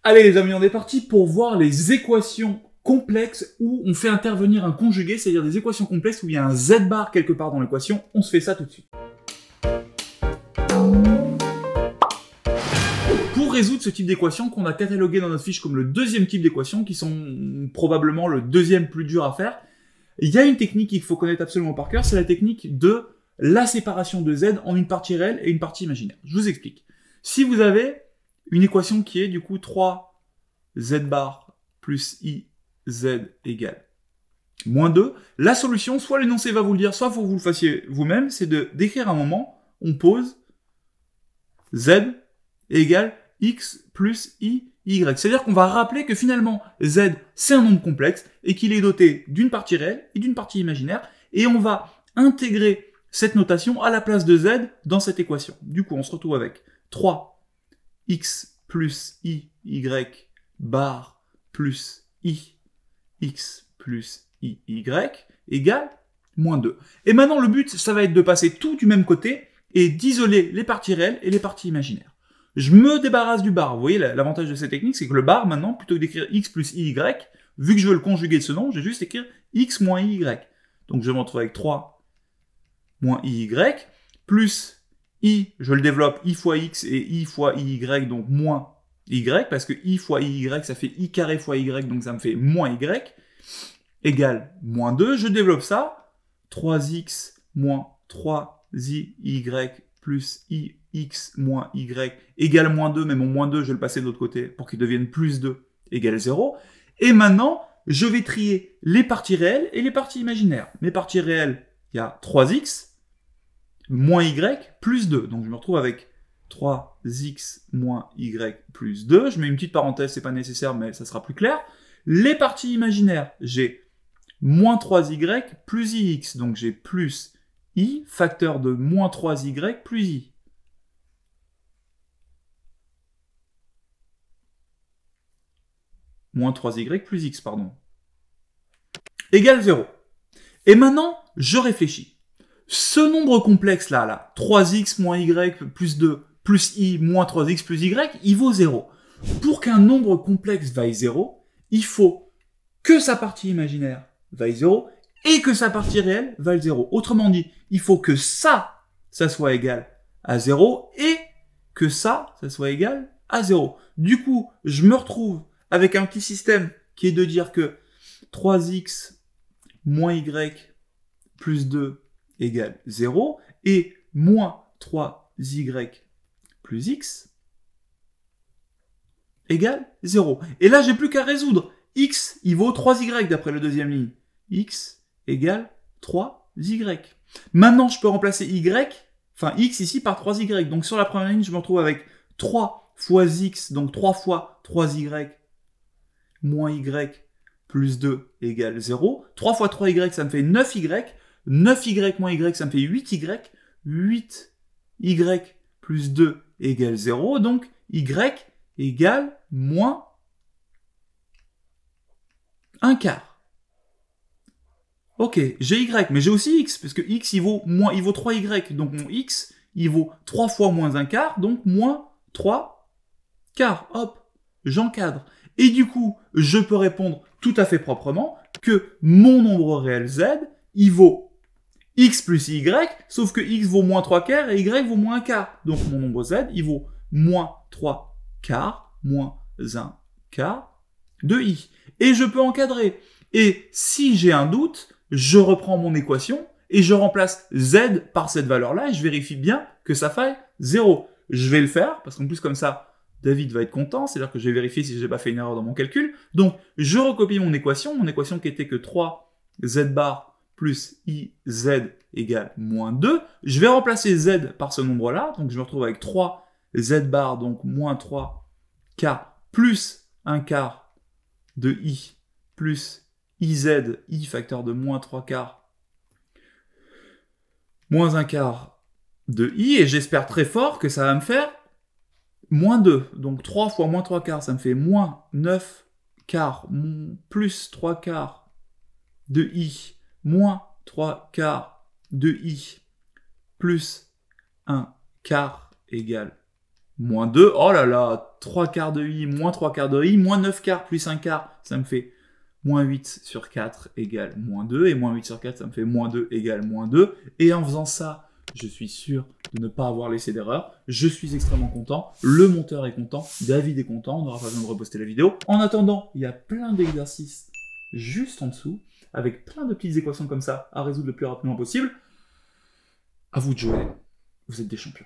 Allez les amis, on est parti pour voir les équations complexes où on fait intervenir un conjugué, c'est-à-dire des équations complexes où il y a un z bar quelque part dans l'équation. On se fait ça tout de suite. Pour résoudre ce type d'équation qu'on a catalogué dans notre fiche comme le deuxième type d'équation, qui sont probablement le deuxième plus dur à faire, il y a une technique qu'il faut connaître absolument par cœur, c'est la technique de la séparation de z en une partie réelle et une partie imaginaire. Je vous explique. Si vous avez une équation qui est du coup 3z bar plus iz égale moins 2, la solution, soit l'énoncé va vous le dire, soit il faut que vous le fassiez vous-même, c'est de d'écrire un moment, on pose z égale x plus y. C'est-à-dire qu'on va rappeler que finalement, z, c'est un nombre complexe et qu'il est doté d'une partie réelle et d'une partie imaginaire. Et on va intégrer cette notation à la place de z dans cette équation. Du coup, on se retrouve avec 3x plus y bar plus ix plus y égale moins 2. Et maintenant, le but, ça va être de passer tout du même côté et d'isoler les parties réelles et les parties imaginaires. Je me débarrasse du bar. Vous voyez, l'avantage de cette technique, c'est que le bar, maintenant, plutôt que d'écrire x plus y, vu que je veux le conjuguer de ce nom, je vais juste écrire x moins y. Donc je vais me retrouver avec 3 moins y, plus i, je le développe, i fois x et i fois y, donc moins y, parce que i fois y, ça fait i carré fois y, donc ça me fait moins y, égale moins 2. Je développe ça, 3x moins 3y plus ix moins y égale moins 2, mais mon moins 2, je vais le passer de l'autre côté pour qu'il devienne plus 2 égale 0. Et maintenant, je vais trier les parties réelles et les parties imaginaires. Mes parties réelles, il y a 3x moins y plus 2. Donc je me retrouve avec 3x moins y plus 2. Je mets une petite parenthèse, c'est pas nécessaire, mais ça sera plus clair. Les parties imaginaires, j'ai moins 3y plus ix. Donc j'ai plus i, facteur de moins 3y plus i. Moins 3y plus x, pardon. Égale 0. Et maintenant, je réfléchis. Ce nombre complexe là, 3x moins y plus 2 plus i moins 3x plus y, il vaut 0. Pour qu'un nombre complexe vaille 0, il faut que sa partie imaginaire vaille 0 et que sa partie réelle vaille 0. Autrement dit, il faut que ça soit égal à 0 et que ça soit égal à 0. Du coup, je me retrouve avec un petit système qui est de dire que 3x moins y plus 2 égale 0 et moins 3y plus x égale 0. Et là, j'ai plus qu'à résoudre. X, il vaut 3y d'après la deuxième ligne. X égale 3y. Maintenant, je peux remplacer enfin x ici par 3y. Donc sur la première ligne, je me retrouve avec 3 fois x, donc 3 fois 3y moins y plus 2 égale 0. 3 fois 3y, ça me fait 9y. 9y moins y, ça me fait 8y. 8y plus 2 égale 0. Donc y égale moins 1 quart. Ok, j'ai y, mais j'ai aussi x, parce que x, il vaut 3y. Donc mon x, il vaut 3 fois moins 1 quart, donc moins 3 quarts. Hop, j'encadre. Et du coup, je peux répondre tout à fait proprement que mon nombre réel z, il vaut x plus y, sauf que x vaut moins 3 quarts et y vaut moins 1 quart. Donc mon nombre z, il vaut moins 3 quarts, moins 1 quart de i. Et je peux encadrer. Et si j'ai un doute, je reprends mon équation et je remplace z par cette valeur-là et je vérifie bien que ça faille 0. Je vais le faire, parce qu'en plus comme ça, David va être content, c'est-à-dire que je vais vérifier si j'ai pas fait une erreur dans mon calcul. Donc, je recopie mon équation qui était que 3z bar plus iz égale moins 2. Je vais remplacer z par ce nombre-là, donc je me retrouve avec 3z bar, donc moins 3 quarts, plus 1 quart de i, plus iz, i facteur de moins 3 quarts, moins 1 quart de i, et j'espère très fort que ça va me faire moins 2, donc 3 fois moins 3 quarts, ça me fait moins 9 quarts, plus 3 quarts de i, moins 3 quarts de i, plus 1 quart égale moins 2, oh là là, 3 quarts de i, moins 3 quarts de i, moins 9 quarts plus 1 quart, ça me fait moins 8 sur 4 égale moins 2, et moins 8 sur 4, ça me fait moins 2 égale moins 2, et en faisant ça, je suis sûr de ne pas avoir laissé d'erreur, je suis extrêmement content, le monteur est content, David est content, on n'aura pas besoin de reposter la vidéo. En attendant, il y a plein d'exercices juste en dessous, avec plein de petites équations comme ça à résoudre le plus rapidement possible. À vous de jouer, vous êtes des champions.